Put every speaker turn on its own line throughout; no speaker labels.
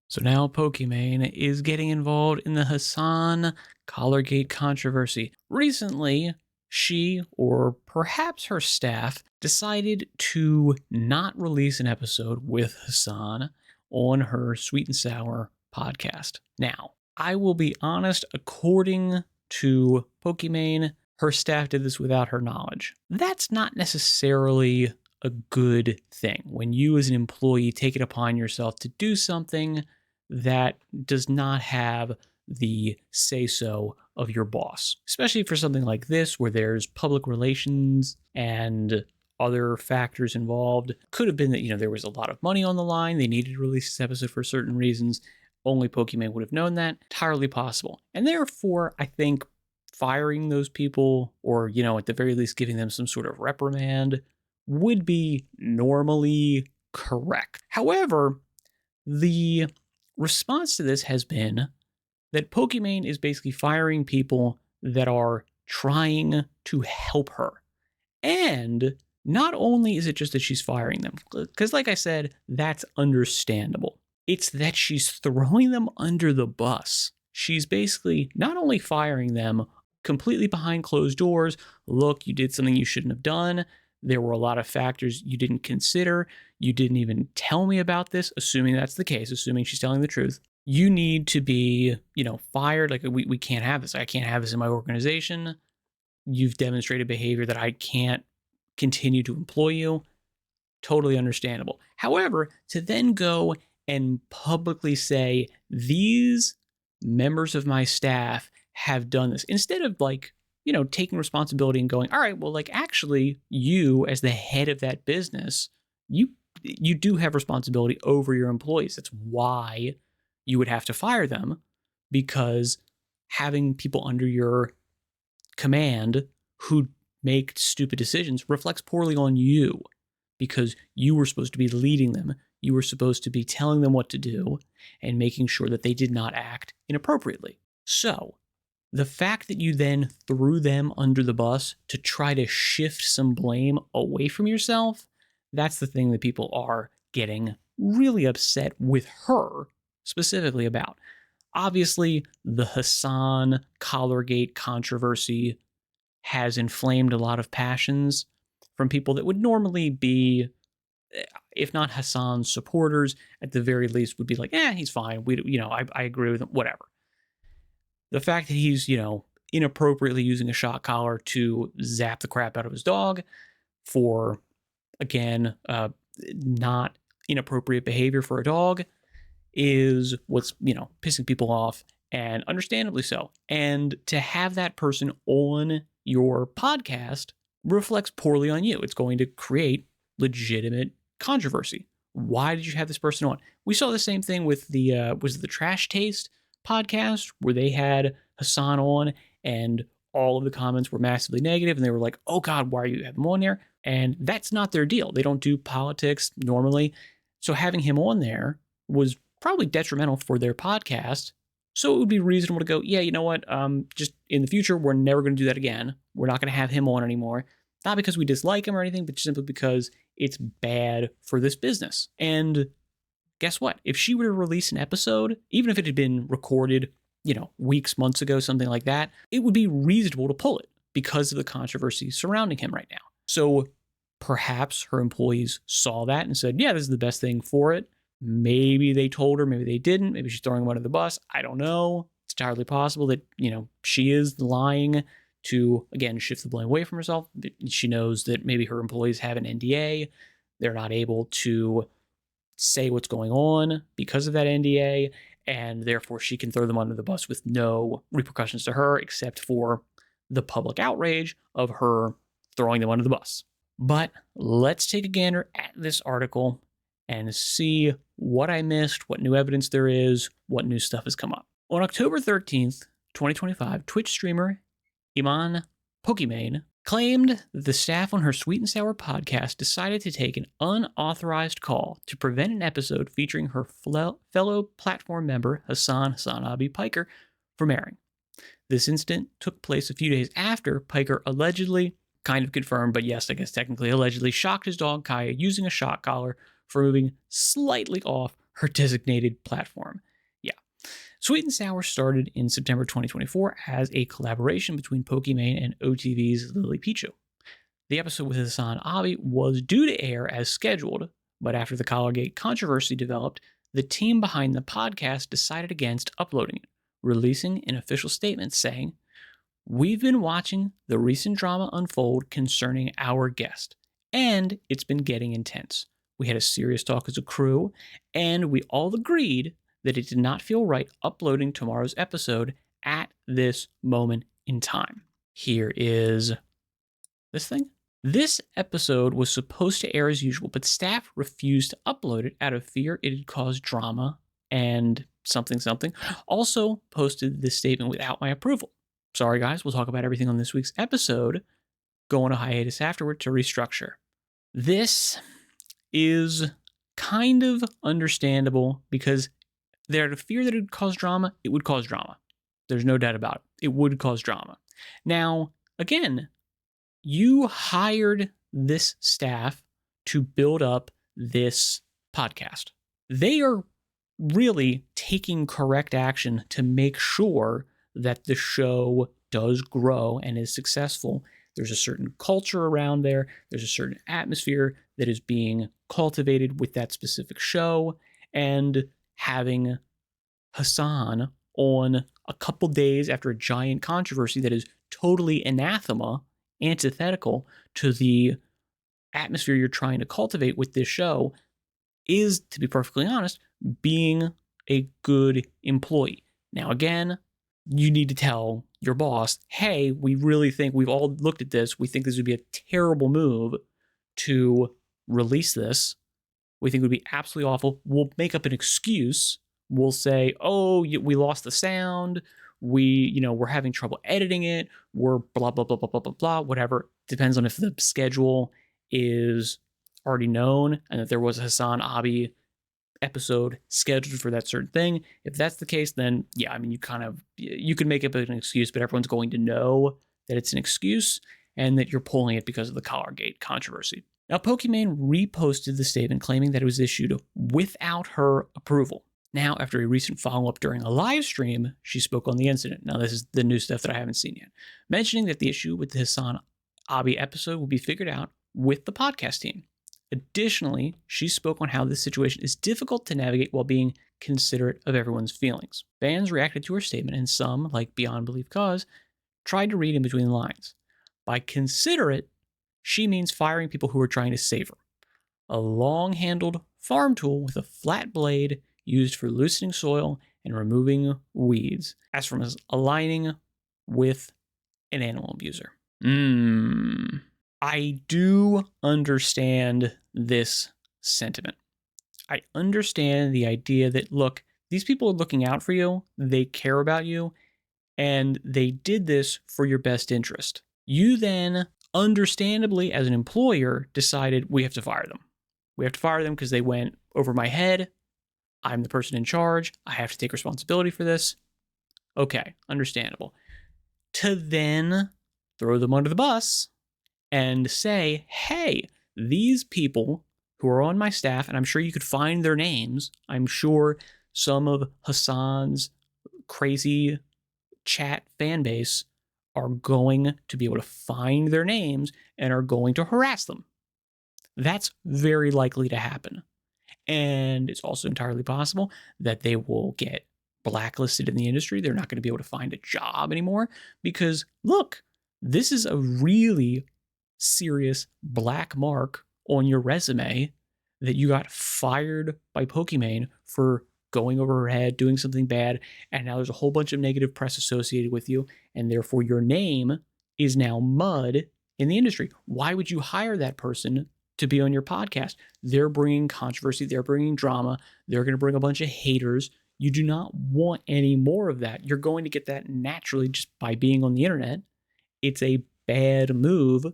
So now Pokimane is getting involved in the Hassan Collargate controversy. Recently, she, or perhaps her staff, decided to not release an episode with Hassan on her Sweet and Sour podcast. Now, I will be honest, according to Pokimane, her staff did this without her knowledge. That's not necessarily a good thing. When you as an employee take it upon yourself to do something that does not have the say-so of your boss, especially for something like this where there's public relations and other factors involved. Could have been that, there was a lot of money on the line. They needed to release this episode for certain reasons. Only Pokimane would have known that. Entirely possible. And therefore, I think firing those people or, at the very least giving them some sort of reprimand would be normally correct. However, the response to this has been that Pokimane is basically firing people that are trying to help her. And not only is it just that she's firing them, because like I said, that's understandable. It's that she's throwing them under the bus. She's basically not only firing them completely behind closed doors. Look, you did something you shouldn't have done. There were a lot of factors you didn't consider. You didn't even tell me about this, assuming that's the case, assuming she's telling the truth. You need to be, fired. Like, we can't have this. I can't have this in my organization. You've demonstrated behavior that I can't continue to employ you. Totally understandable. However, to then go and publicly say, these members of my staff have done this, instead of taking responsibility and going, all right, well, actually, you as the head of that business, you do have responsibility over your employees. That's why you would have to fire them, because having people under your command who make stupid decisions reflects poorly on you, because you were supposed to be leading them. You were supposed to be telling them what to do and making sure that they did not act inappropriately. So the fact that you then threw them under the bus to try to shift some blame away from yourself, that's the thing that people are getting really upset with her specifically about. Obviously, the Hassan Collargate controversy has inflamed a lot of passions from people that would normally be, if not Hassan's supporters, at the very least would be like, he's fine. I agree with him, whatever. The fact that he's, inappropriately using a shock collar to zap the crap out of his dog for, again, not inappropriate behavior for a dog is what's, pissing people off, and understandably so. And to have that person on your podcast reflects poorly on you. It's going to create legitimate controversy. Why did you have this person on? We saw the same thing with the, was it the Trash Taste podcast, where they had Hassan on and all of the comments were massively negative and they were like, oh God, why are you having him on there? And that's not their deal. They don't do politics normally. So having him on there was probably detrimental for their podcast. So it would be reasonable to go, yeah, you know what? Just in the future, we're never going to do that again. We're not going to have him on anymore. Not because we dislike him or anything, but simply because it's bad for this business. And guess what? If she were to release an episode, even if it had been recorded, weeks, months ago, something like that, it would be reasonable to pull it because of the controversy surrounding him right now. So perhaps her employees saw that and said, yeah, this is the best thing for it. Maybe they told her, maybe they didn't. Maybe she's throwing him under the bus. I don't know. It's entirely possible that, she is lying to, again, shift the blame away from herself. She knows that maybe her employees have an NDA. They're not able to say what's going on because of that NDA, and therefore she can throw them under the bus with no repercussions to her except for the public outrage of her throwing them under the bus. But let's take a gander at this article and see what I missed, what new evidence there is, what new stuff has come up. On October 13th, 2025, Twitch streamer Iman Pokimane claimed the staff on her Sweet and Sour podcast decided to take an unauthorized call to prevent an episode featuring her fellow platform member Hassan Abi Piker from airing. This incident took place a few days after Piker allegedly, kind of confirmed, but yes, I guess technically allegedly, shocked his dog Kaya using a shock collar for moving slightly off her designated platform. Yeah. Sweet and Sour started in September 2024 as a collaboration between Pokimane and OTV's Lily Pichu. The episode with Hassan Abi was due to air as scheduled, but after the Collargate controversy developed, the team behind the podcast decided against uploading it, releasing an official statement saying, "We've been watching the recent drama unfold concerning our guest, and it's been getting intense. We had a serious talk as a crew, and we all agreed that it did not feel right uploading tomorrow's episode at this moment in time." Here is this thing. This episode was supposed to air as usual, but staff refused to upload it out of fear it'd cause drama and something. Also posted this statement without my approval. Sorry guys, we'll talk about everything on this week's episode. Go on a hiatus afterward to restructure. This is kind of understandable because they're out of fear that it would cause drama. It would cause drama. There's no doubt about it. It would cause drama. Now, again, you hired this staff to build up this podcast. They are really taking correct action to make sure that the show does grow and is successful. There's a certain culture around there. There's a certain atmosphere that is being cultivated with that specific show. And having Hassan on a couple days after a giant controversy that is totally anathema, antithetical to the atmosphere you're trying to cultivate with this show, is, to be perfectly honest, being a good employee. Now, again, you need to tell your boss, hey, we really think, we've all looked at this, we think this would be a terrible move to release this. We think it would be absolutely awful. We'll make up an excuse. We'll say, oh, we lost the sound. We're having trouble editing it. We're blah, blah, blah, blah, blah, blah, blah, whatever. Depends on if the schedule is already known and that there was a Hassan Abi episode scheduled for that certain thing. If that's the case, then yeah, I mean, you can make up an excuse, but everyone's going to know that it's an excuse and that you're pulling it because of the Collargate controversy. Now, Pokimane reposted the statement claiming that it was issued without her approval. Now, after a recent follow-up during a live stream, she spoke on the incident. Now, this is the new stuff that I haven't seen yet, mentioning that the issue with the Hassan Abi episode will be figured out with the podcast team. Additionally, she spoke on how this situation is difficult to navigate while being considerate of everyone's feelings. Fans reacted to her statement, and some, like Beyond Belief Cause, tried to read in between the lines. By considerate, she means firing people who are trying to save her. A long-handled farm tool with a flat blade used for loosening soil and removing weeds, as from aligning with an animal abuser. I do understand this sentiment. I understand the idea that, look, these people are looking out for you, they care about you, and they did this for your best interest. You then, understandably, as an employer, decided we have to fire them. We have to fire them because they went over my head. I'm the person in charge. I have to take responsibility for this. Okay, understandable. To then throw them under the bus and say, hey, these people who are on my staff, and I'm sure you could find their names. I'm sure some of Hassan's crazy chat fan base are going to be able to find their names and are going to harass them. That's very likely to happen. And it's also entirely possible that they will get blacklisted in the industry. They're not going to be able to find a job anymore because, look, this is a really serious black mark on your resume that you got fired by Pokimane for going over her head, doing something bad, and now there's a whole bunch of negative press associated with you, and therefore your name is now mud in the industry. Why would you hire that person to be on your podcast? They're bringing controversy, they're bringing drama, they're going to bring a bunch of haters. You do not want any more of that. You're going to get that naturally just by being on the internet. It's a bad move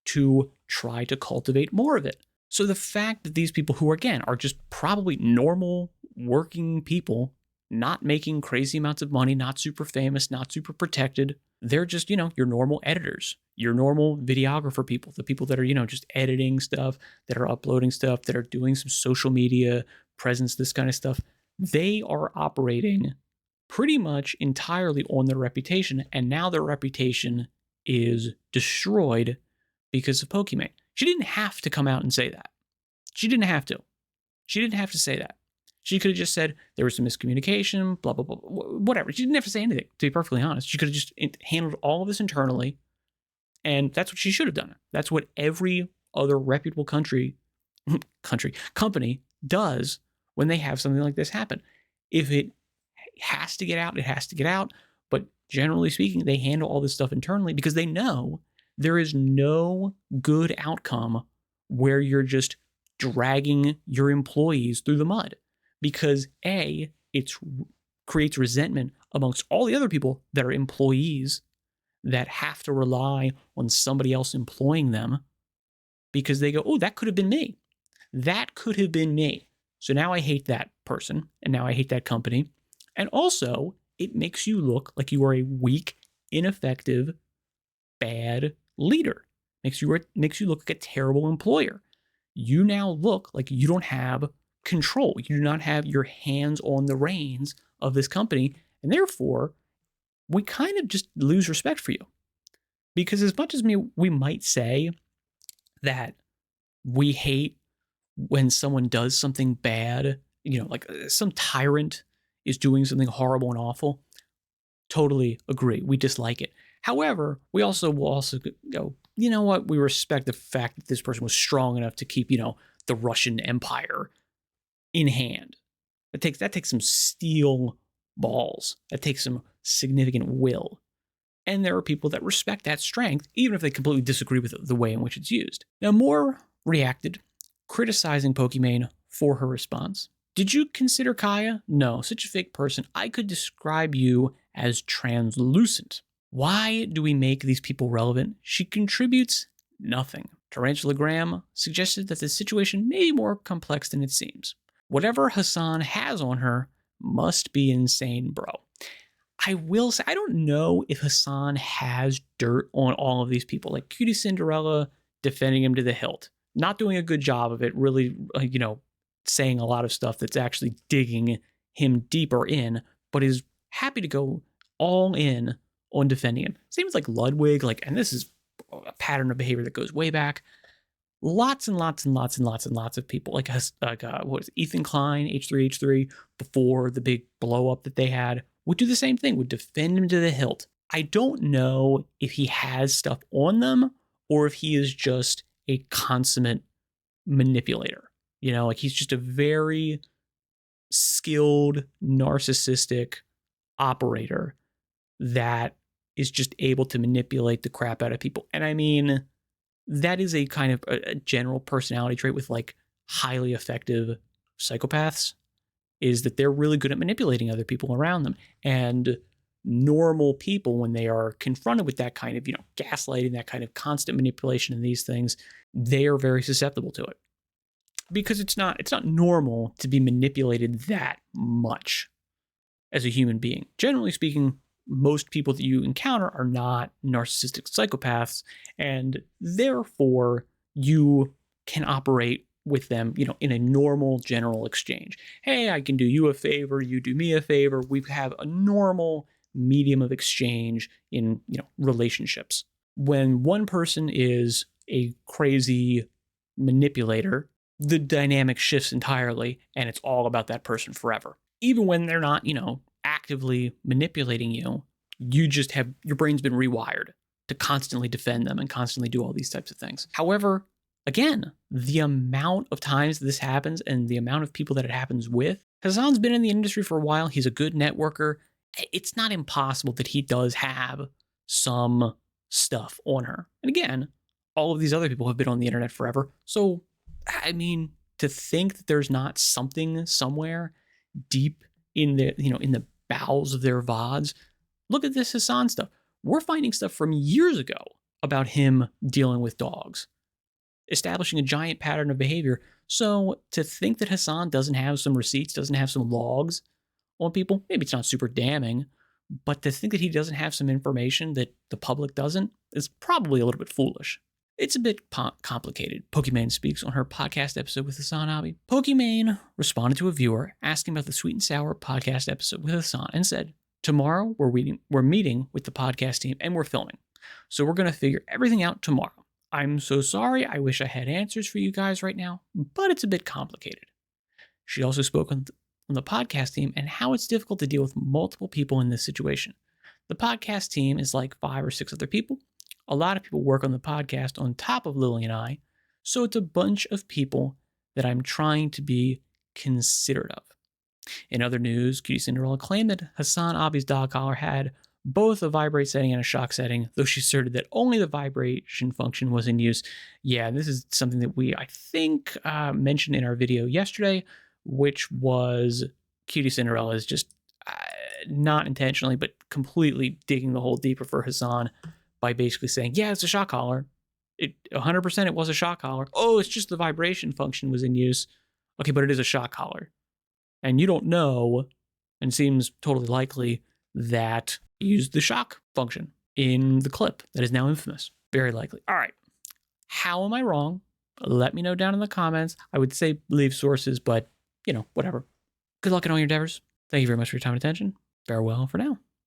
to try to cultivate more of it. So the fact that these people who, again, are just probably normal working people, not making crazy amounts of money, not super famous, not super protected, they're just, your normal editors, your normal videographer people, the people that are, just editing stuff, that are uploading stuff, that are doing some social media presence, this kind of stuff, they are operating pretty much entirely on their reputation, and now their reputation is destroyed because of Pokimane. She didn't have to come out and say that. She didn't have to. She didn't have to say that. She could have just said there was some miscommunication, blah, blah, blah, whatever. She didn't have to say anything, to be perfectly honest. She could have just handled all of this internally, and that's what she should have done. That's what every other reputable company does when they have something like this happen. If it has to get out, it has to get out. But generally speaking, they handle all this stuff internally because they know there is no good outcome where you're just dragging your employees through the mud. Because A, it creates resentment amongst all the other people that are employees that have to rely on somebody else employing them, because they go, oh, that could have been me. That could have been me. So now I hate that person, and now I hate that company. And also, it makes you look like you are a weak, ineffective, bad leader. Makes you look like a terrible employer. You now look like you don't have control. You do not have your hands on the reins of this company, and therefore, we kind of just lose respect for you. Because as much as we might say that we hate when someone does something bad, like some tyrant is doing something horrible and awful, totally agree. We dislike it. However, we will also go, you know what? We respect the fact that this person was strong enough to keep, the Russian Empire in hand. That takes some steel balls. That takes some significant will. And there are people that respect that strength, even if they completely disagree with the way in which it's used. Now, Moore reacted, criticizing Pokimane for her response. Did you consider Kaya? No, such a fake person. I could describe you as translucent. Why do we make these people relevant? She contributes nothing. Tarantula Graham suggested that the situation may be more complex than it seems. Whatever Hassan has on her must be insane, bro. I will say, I don't know if Hassan has dirt on all of these people. Like Cutie Cinderella defending him to the hilt. Not doing a good job of it, really, saying a lot of stuff that's actually digging him deeper in, but is happy to go all in on defending him. Same as like Ludwig, and this is a pattern of behavior that goes way back. Lots and lots and lots and lots and lots of people, what is it, Ethan Klein, H3H3, before the big blow up that they had, would do the same thing, would defend him to the hilt. I don't know if he has stuff on them or if he is just a consummate manipulator. He's just a very skilled, narcissistic operator that is just able to manipulate the crap out of people. And I mean, that is a kind of a general personality trait with highly effective psychopaths, is that they're really good at manipulating other people around them. And normal people, when they are confronted with that kind of, gaslighting, that kind of constant manipulation in these things, they are very susceptible to it. Because it's not normal to be manipulated that much as a human being. Generally speaking, most people that you encounter are not narcissistic psychopaths, and therefore you can operate with them, in a normal general exchange. Hey, I can do you a favor, you do me a favor. We have a normal medium of exchange in, relationships. When one person is a crazy manipulator, the dynamic shifts entirely, and it's all about that person forever. Even when they're not, actively manipulating you, you just have, your brain's been rewired to constantly defend them and constantly do all these types of things. However, again, the amount of times this happens and the amount of people that it happens with, Hassan's been in the industry for a while. He's a good networker. It's not impossible that he does have some stuff on her. And again, all of these other people have been on the internet forever. So, I mean, to think that there's not something somewhere deep in the, in the bowels of their VODs. Look at this Hassan stuff. We're finding stuff from years ago about him dealing with dogs, establishing a giant pattern of behavior. So to think that Hassan doesn't have some receipts, doesn't have some logs on people, maybe it's not super damning, but to think that he doesn't have some information that the public doesn't is probably a little bit foolish. It's a bit complicated. Pokimane speaks on her podcast episode with Hassan Abi. Pokimane responded to a viewer asking about the Sweet and Sour podcast episode with Hassan and said, tomorrow we're meeting with the podcast team and we're filming. So we're going to figure everything out tomorrow. I'm so sorry. I wish I had answers for you guys right now, but it's a bit complicated. She also spoke on the podcast team and how it's difficult to deal with multiple people in this situation. The podcast team is like 5 or 6 other people. A lot of people work on the podcast on top of Lily and I, so it's a bunch of people that I'm trying to be considerate of. In other news, Cutie Cinderella claimed that Hassan Abi's dog collar had both a vibrate setting and a shock setting, though she asserted that only the vibration function was in use. Yeah, this is something that we, I think, mentioned in our video yesterday, which was Cutie Cinderella is just not intentionally, but completely digging the hole deeper for Hassan by basically saying, yeah, it's a shock collar. 100% it was a shock collar. Oh, it's just the vibration function was in use. Okay, but it is a shock collar. And you don't know, and seems totally likely, that he used the shock function in the clip that is now infamous. Very likely. All right. How am I wrong? Let me know down in the comments. I would say leave sources, but, whatever. Good luck in all your endeavors. Thank you very much for your time and attention. Farewell for now.